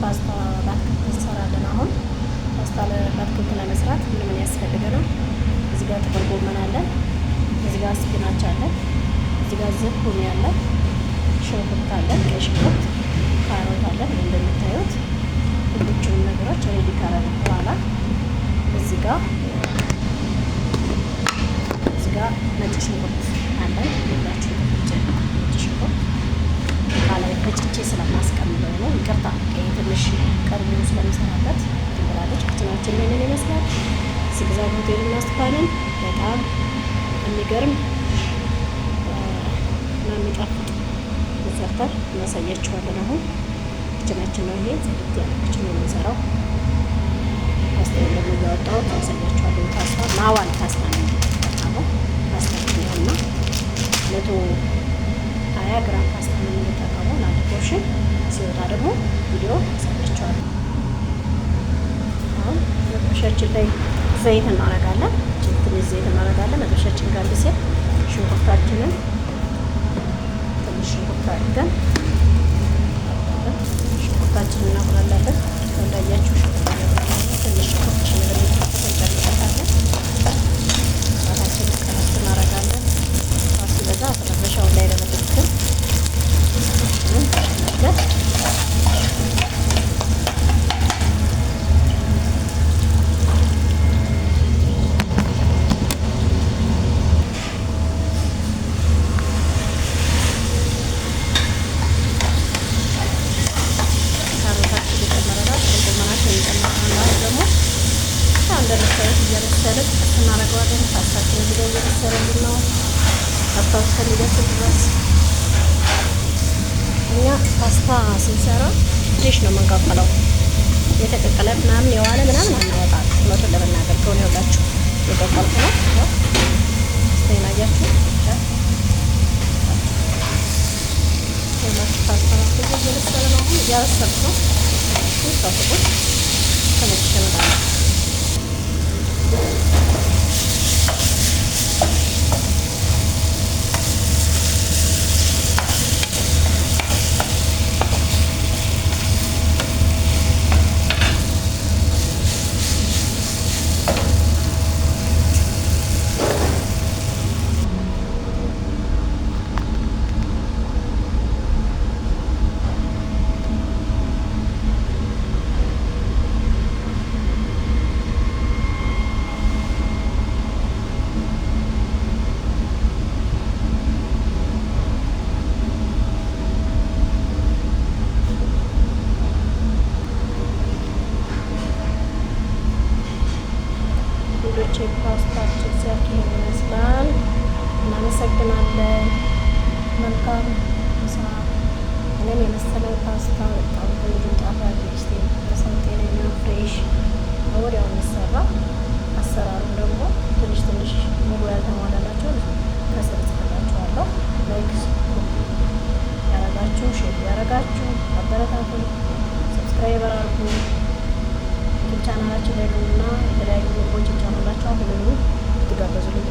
ፓስታ በአትክልት እንሰራለን። አሁን ፓስታ በአትክልት ለመስራት ምን ያስፈልገናል? እዚህ ጋር ጥቅል ጎመን አለ፣ እዚህ ጋር ስፒናች አለ፣ እዚህ ጋር ዝኩኒ አለ፣ ሽንኩርት አለ፣ ቀይ ሽንኩርት፣ ካሮት አለ። እንደምታዩት ሁሉም ነገሮች ሬዲ ካረግን በኋላ እዚህ ጋር ነጭ ሽንኩርት አለን። ሁላችሁ ነጭ ሽንኩርት ካላይ ፈጭቼ ስለማስቀምጠው ነው። ይቅርታ ትንሽ ቀርቦ ስለምሰራበት ትንብላለች። ክትናችን ምን ይመስላል? ዝግዛግ ሆቴል እናስባለን። በጣም የሚገርም እና የሚጣፍጥ ሰርተን እናሳያችኋለን። አሁን ክትናችን ነው ይሄ ጽድት ያለ ክትችን ነው የምንሰራው። ፓስታ ደግሞ ያወጣሁት ያሳያችኋለሁ። ፓስታ ማዋል ፓስታ ነው የምንጠቀመው። ፓስታ ነውና 120 ግራም ፓስታ ነው የምንጠቀመው። ለአንድ ፖርሽን ሲወጣ ደግሞ ቪዲዮ ያሳያችኋለሁ። አሁን መጥበሻችን ላይ ዘይት እናደርጋለን። ትንሽ ዘይት እናደርጋለን። መጥበሻችን ጋር ሲል ሽንኩርታችንን ትንሽ ሽንኩርት አድርገን ሽንኩርታችንን እናቁላላለን። እንዳያችሁ ትንሽ ሽንኩርት እንጨምርበታለን። እሳታችንን ቀነስ እናደርጋለን። ሲበዛ መጥበሻው ላይ ለመጠቀም እያበሰልን እናደርገዋለን። ፓስታችን እዚህ ጋር እየበሰለልን ነው። ፓስታው እስከሚደርስ ድረስ እኛ ፓስታ ስንሰራ ትንሽ ነው የምንቀቅለው። የተቀቀለ ምናምን የዋለ ምናምን አናወጣም። እውነቱን ለመናገር ከሆነ ይኸውላችሁ የቀቀልኩ ነው። ስቴን አያችሁ ፓስታ እየበሰለ ነው። አሁን እያበሰልኩ ነው። ጠብቁ ተመልሼ እመጣለሁ። ፓስታችን ሲያልቅ ይመስላል። እናመሰግናለን። መልካም ምሳ። እኔም የመሰለ ፓስታ በጣም ቆንጆ ጣፋጭ ጤነኛ ፍሬሽ ወዲያው የሚሰራ አሰራሩ ደግሞ ትንሽ ትንሽ ሙሉ ያልተሟላላቸው ከስር ጽፍላችኋለሁ። ላይክ ያረጋችሁ ሼር ያረጋችሁ አበረታቱ። ሰብስክራይበር አድርጉ። ቻናላችን ላይ ነውና የተለያዩ ምግቦችን ቻናላችሁ ሁሉ ትጋበዙልኝ።